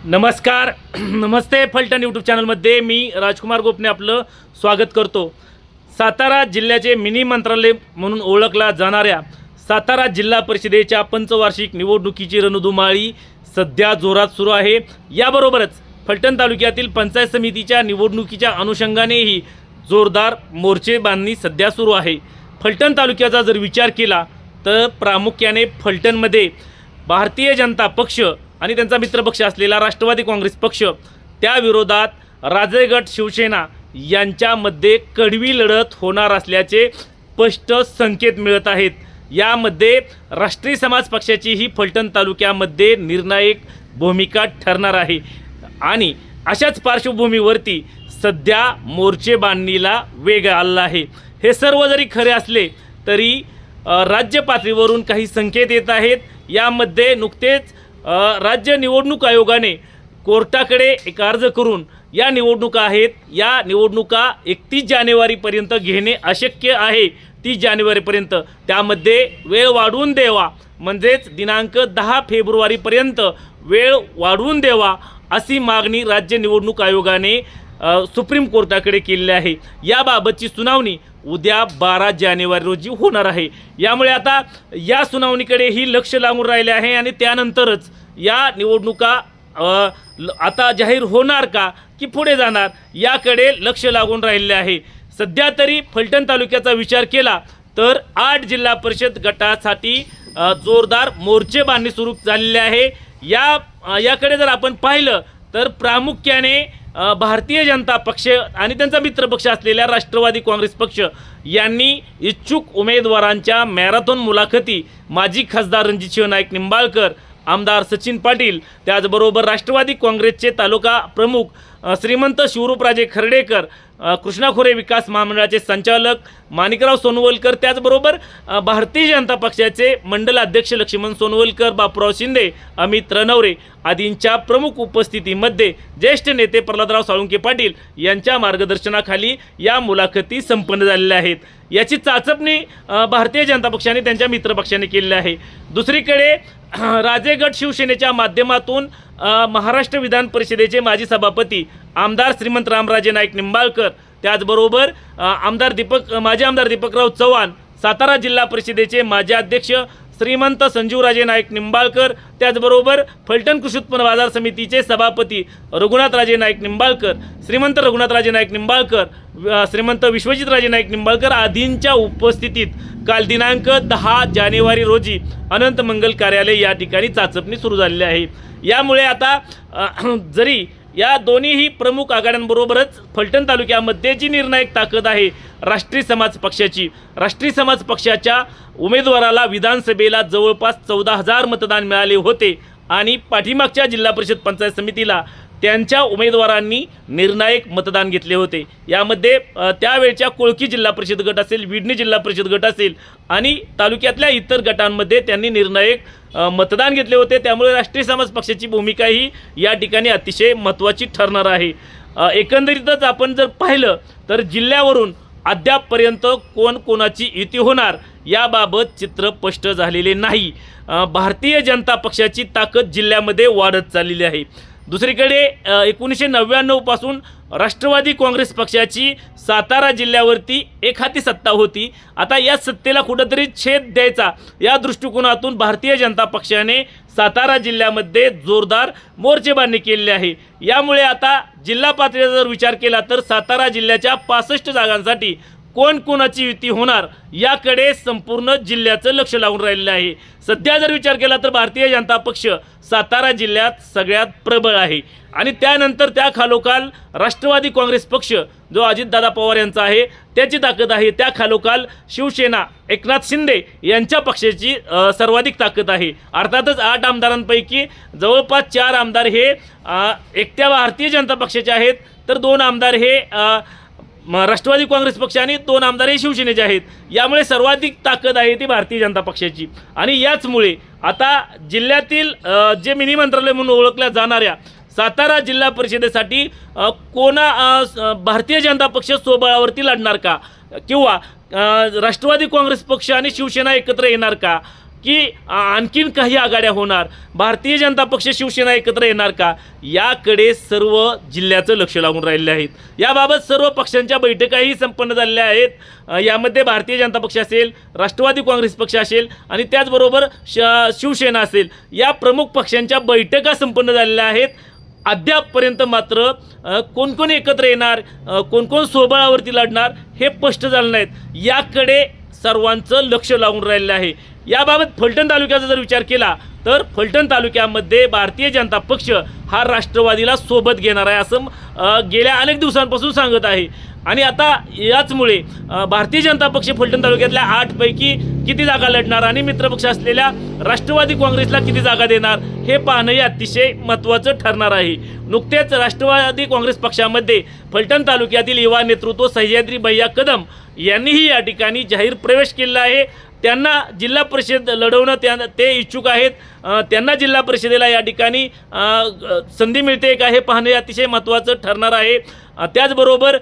नमस्कार नमस्ते फलटण यूट्यूब चॅनलमध्ये मी राजकुमार गोपने आपलं स्वागत करतो। सातारा जिल्ह्याचे मिनी मंत्रालय म्हणून ओळखला जाणाऱ्या सातारा जिल्हा परिषदेच्या पंचवार्षिक निवडणुकीची रणधुमाळी सध्या जोरात सुरू आहे। याबरोबरच फलटण तालुक्यातील पंचायत समितीच्या निवडणुकीच्या अनुषंगानेही जोरदार मोर्चे बांधणी सध्या सुरू आहे। फलटण तालुक्याचा जर विचार केला तर प्रामुख्याने फलटणमध्ये भारतीय जनता पक्ष आणि त्यांचा मित्रपक्ष असलेला राष्ट्रवादी काँग्रेस पक्ष त्या विरोधात राजे गट शिवसेना यांच्यामध्ये कडवी लढत होणार असल्याचे स्पष्ट संकेत मिळत आहेत। यामध्ये राष्ट्रीय समाज पक्षाचीही फलटण तालुक्यामध्ये निर्णायक भूमिका ठरणार आहे आणि अशाच पार्श्वभूमीवरती सध्या मोर्चे बांधणीला वेग आला आहे। हे सर्व जरी खरे असले तरी राज्य पातळीवरून काही संकेत येत आहेत। यामध्ये नुकतेच राज्य निवडणूक आयोगाने कोर्टाकडे एक अर्ज करून या निवडणुका आहेत, या निवडणुका 31 जानेवारीपर्यंत घेणे अशक्य आहे। 30 जानेवारीपर्यंत त्यामध्ये वेळ वाढवून द्यावा, म्हणजेच दिनांक 10 फेब्रुवारीपर्यंत वेळ वाढवून द्यावा अशी मागणी राज्य निवडणूक आयोगाने सुप्रीम कोर्टाकडे केलेली आहे। याबाबतची सुनावणी उद्या 12 जानेवारी रोजी होणार आहे। यामुळे आता या सुनावणीकडेही लक्ष लागून राहिले आहे आणि त्यानंतरच या निवडणुका आता जाहीर होणार का की पुढे जाणार याकडे लक्ष लागून राहिले आहे। सध्या तरी फलटण तालुक्याचा विचार केला तर 8 जिल्हा परिषद गटासाठी जोरदार मोर्चे बांधणी सुरू झालेले आहे। याकडे जर आपण पाहिलं तर प्रामुख्याने भारतीय जनता पक्ष आणि त्यांचा मित्रपक्ष असलेल्या राष्ट्रवादी काँग्रेस पक्ष यांनी इच्छुक उमेदवारांच्या मॅरेथॉन मुलाखती माजी खासदार रणजितसिंह नाईक निंबाळकर, आमदार सचिन पाटील, त्याचबरोबर राष्ट्रवादी काँग्रेसचे तालुका प्रमुख श्रीमंत शिवरूपराजे खर्डेकर, कृष्णा खोरे विकास महामंडळाचे संचालक माणिकराव सोनवलकर, त्याचबरोबर भारतीय जनता पक्षाचे मंडल अध्यक्ष लक्ष्मण सोनवलकर, बापूराव शिंदे, अमित रणवरे आदींच्या प्रमुख उपस्थितीमध्ये ज्येष्ठ नेते प्रल्हादराव साळुंके पाटील यांच्या मार्गदर्शनाखाली या मुलाखती संपन्न झालेल्या आहेत। याची चाचपणी भारतीय जनता पक्षाने त्यांच्या मित्रपक्षाने केलेली आहे। दुसरीकडे राजे गट शिवसेनेच्या माध्यमातून महाराष्ट्र विधान परिषदेचे माजी सभापती आमदार श्रीमंत रामराजे नाईक निंबाळकर, त्याचबरोबर माजी आमदार दीपकराव चव्हाण, सातारा जिल्हा परिषदेचे माजी अध्यक्ष श्रीमंत संजीवराजे नाईक निंबाळकर, त्याचबरोबर फलटण कृषी उत्पन्न बाजार समितीचे सभापती रघुनाथराजे नाईक निंबाळकर, श्रीमंत रघुनाथराजे नाईक निंबाळकर, श्रीमंत विश्वजितराजे नाईक निंबाळकर आदींच्या उपस्थितीत काल दिनांक 10 जानेवारी रोजी अनंत मंगल कार्यालय या ठिकाणी चाचपणी सुरू झालेली आहे। यामुळे आता जरी या दोन्हीही प्रमुख आघाड्यांबरोबरच फलटण तालुक्यामध्ये जी निर्णायक ताकद आहे राष्ट्रीय समाज पक्षाच्या उमेदवाराला विधानसभेला जवळपास 14,000 मतदान मिळाले होते आणि पाठीमागच्या जिल्हा परिषद पंचायत समितीला त्यांच्या उमेदवारांनी निर्णायक मतदान घेतले होते। यामध्ये त्यावेळच्या कोळकी जिल्हा परिषद गट असेल, विडणी जिल्हा परिषद गट असेल आणि तालुक्यातल्या इतर गटांमध्ये त्यांनी निर्णायक मतदान घेतले होते। त्यामुळे राष्ट्रीय समाज पक्षाची भूमिका ही या ठिकाणी अतिशय महत्त्वाची ठरणार आहे। एकंदरीतच आपण जर पाहिलं तर जिल्ह्यावरून अद्यापपर्यंत कोणाची युती होणार याबाबत चित्र स्पष्ट झालेले नाही। भारतीय जनता पक्षाची ताकद जिल्ह्यामध्ये वाढत चाललेली आहे। दुसरीकडे 1999 पासून राष्ट्रवादी काँग्रेस पक्षाची सातारा जिल्ह्यावरती एकहाती सत्ता होती। आता या सत्तेला कुठंतरी छेद द्यायचा या दृष्टिकोनातून भारतीय जनता पक्षाने सातारा जिल्ह्यामध्ये जोरदार मोर्चे बांधणी केलेली आहे। यामुळे आता जिल्हा पातळीवर जर विचार केला तर सातारा जिल्ह्याच्या 65 जागांसाठी कोणाची युती होणार याकडे संपूर्ण जिल्ह्याचं लक्ष लागून राहिलेलं आहे। सध्या जर विचार केला तर भारतीय जनता पक्ष सातारा जिल्ह्यात सगळ्यात प्रबळ आहे आणि त्यानंतर त्या खालोखाल राष्ट्रवादी काँग्रेस पक्ष जो अजितदादा पवार यांचा आहे त्याची ताकद आहे। त्या खालोखाल शिवसेना एकनाथ शिंदे यांच्या पक्षाची सर्वाधिक ताकद आहे। अर्थातच 8 आमदारांपैकी जवळपास 4 आमदार हे एकट्या भारतीय जनता पक्षाचे आहेत, तर 2 आमदार हे राष्ट्रवादी काँग्रेस पक्ष आणि 2 आमदार हे शिवसेनेचे आहेत। यामुळे सर्वाधिक ताकद आहे ती भारतीय जनता पक्षाची आणि याचमुळे आता जिल्ह्यातील जे मिनी मंत्रालय म्हणून ओळखल्या जाणाऱ्या सातारा जिल्हा परिषदेसाठी भारतीय जनता पक्ष स्वबळावरती लढणार का किंवा राष्ट्रवादी काँग्रेस पक्ष आणि शिवसेना एकत्र येणार का की आणखीन काही आघाड्या होणार, भारतीय जनता पक्ष शिवसेना एकत्र येणार का, याकडे सर्व जिल्ह्याचं लक्ष लागून राहिलेले आहेत. याबाबत सर्व पक्षांच्या बैठकाही संपन्न झालेल्या आहेत. यामध्ये भारतीय जनता पक्ष असेल, राष्ट्रवादी काँग्रेस पक्ष असेल आणि त्याचबरोबर शिवसेना असेल, या प्रमुख पक्षांच्या बैठका संपन्न झालेल्या आहेत. अद्यापपर्यंत मात्र कोण कोण एकत्र येणार, कोण कोण स्वबळावरती लढणार हे स्पष्ट झालं नाहीत. याकडे सर्वांचं लक्ष लागून राहिलेलं आहे. याबाबत फलटण तालुक्याचा जर विचार केला तर फलटण तालुक्यामध्ये भारतीय जनता पक्ष हा राष्ट्रवादीला सोबत घेणार आहे असं गेल्या अनेक दिवसांपासून सांगत आहे. आणि आता याचमुळे भारतीय जनता पक्ष फलटण तालुक्यातल्या 8 पैकी किती जागा लढणार आणि मित्रपक्ष असलेल्या राष्ट्रवादी काँग्रेसला किती जागा देणार हे पाहणंही अतिशय महत्त्वाचं ठरणार आहे. नुकतेच राष्ट्रवादी काँग्रेस पक्षामध्ये फलटण तालुक्यातील युवा नेतृत्व सह्याद्री भैया कदम यांनीही या ठिकाणी जाहीर प्रवेश केलेला आहे. त्यांना जिल्हा परिषद लढवणं ते इच्छुक आहेत. त्यांना जिल्हा परिषदेला या ठिकाणी संधी मिळते का हे पाहणे अतिशय महत्त्वाचं ठरणार आहे. त्याचबरोबर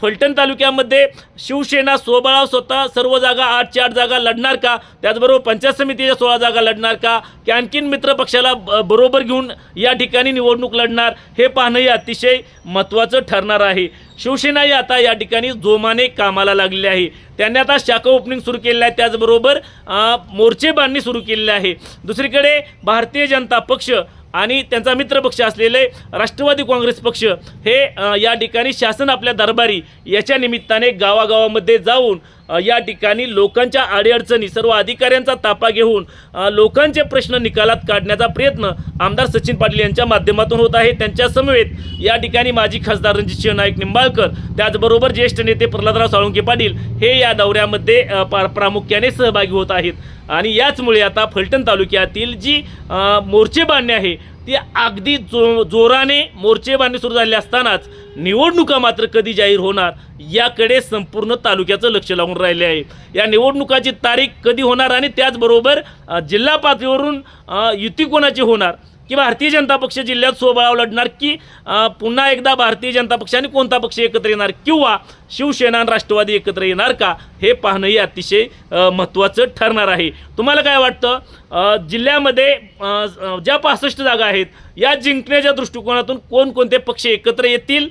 फलटण तालुक्यामध्ये शिवसेना स्वबळाव स्वतः सर्व जागा 8च्या 8 जागा लढणार का, त्याचबरोबर पंचायत समितीच्या 16 जागा लढणार का, की आणखीन मित्र पक्षाला बरोबर घेऊन या ठिकाणी निवडणूक लढणार हे पाहणंही अतिशय महत्त्वाचं ठरणार आहे. शिवसेनाही आता या ठिकाणी जोमाने कामाला लागलेली आहे. त्यांनी आता शाखा ओपनिंग सुरू केलेलं आहे, त्याचबरोबर मोर्चे बांधणी सुरू केलेली आहे. दुसरीकडे भारतीय जनता पक्ष आणि त्यांचा मित्रपक्ष असलेले राष्ट्रवादी काँग्रेस पक्ष हे या ठिकाणी शासन आपल्या दरबारी याच्या निमित्ताने गावागावामध्ये जाऊन या ठिकाणी लोकांच्या अडीअडचणी सर्व अधिकाऱ्यांचा ताफा घेऊन लोकांचे प्रश्न निकालात काढण्याचा प्रयत्न आमदार सचिन पाटील यांच्या माध्यमातून होत आहे. त्यांच्या समवेत या ठिकाणी माजी खासदार रणजितसिंह नाईक निंबाळकर, त्याचबरोबर ज्येष्ठ नेते प्रल्हादराव साळुंके पाटील हे या दौऱ्यामध्ये प्रामुख्याने सहभागी होत आहेत. आणि याचमुळे आता फलटण तालुक्यातील जी मोर्चे बांधणी आहे ती अगदी जोराने मोर्चे बांधणी सुरू झाली असतानाच निवडणुका मात्र कधी जाहीर होणार याकडे संपूर्ण तालुक्याचं लक्ष लागून राहिले आहे. या निवडणुकाची तारीख कधी होणार आणि त्याचबरोबर जिल्हा पातळीवरून युती कोणाची होणार, की भारतीय जनता पक्ष जिल्ह्यात स्वबळाव लढणार, की पुन्हा एकदा भारतीय जनता पक्ष आणि कोणता पक्ष एकत्र येणार, किंवा शिवसेना आणि राष्ट्रवादी एकत्र येणार का हे पाहणंही अतिशय महत्त्वाचं ठरणार आहे. तुम्हाला काय वाटतं, जिल्ह्यामध्ये ज्या 65 जागा आहेत या जिंकण्याच्या दृष्टिकोनातून कोणकोणते पक्ष एकत्र येतील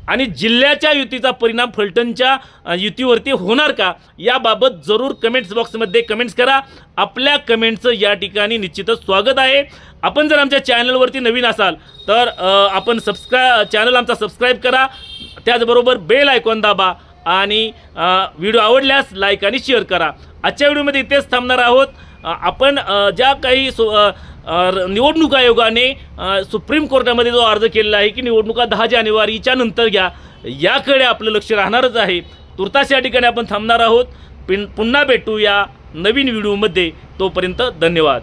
आणि जिल्ह्याच्या युतीचा परिणाम फलटणच्या युतीवरती होणार का, याबाबत जरूर कमेंट्स बॉक्समध्ये कमेंट्स करा. आपल्या कमेंटचं या ठिकाणी निश्चितच स्वागत आहे. आपण जर आमच्या चॅनलवरती नवीन असाल तर आपण चॅनल आमचा सबस्क्राईब करा, त्याचबरोबर बेल आयकॉन दाबा आणि व्हिडिओ आवडल्यास लाईक आणि शेअर करा. आजच्या व्हिडिओमध्ये इथेच थांबणार आहोत. आपण ज्या काही निवडणूक आयोगाने सुप्रीम कोर्टामध्ये जो अर्ज केलेला आहे की निवडणुका 10 जानेवारीच्या नंतर घ्या, याकडे आपलं लक्ष राहणारच आहे. तुर्तास या ठिकाणी आपण थांबणार आहोत. पुन्हा भेटूया नवीन व्हिडिओमध्ये. तोपर्यंत धन्यवाद.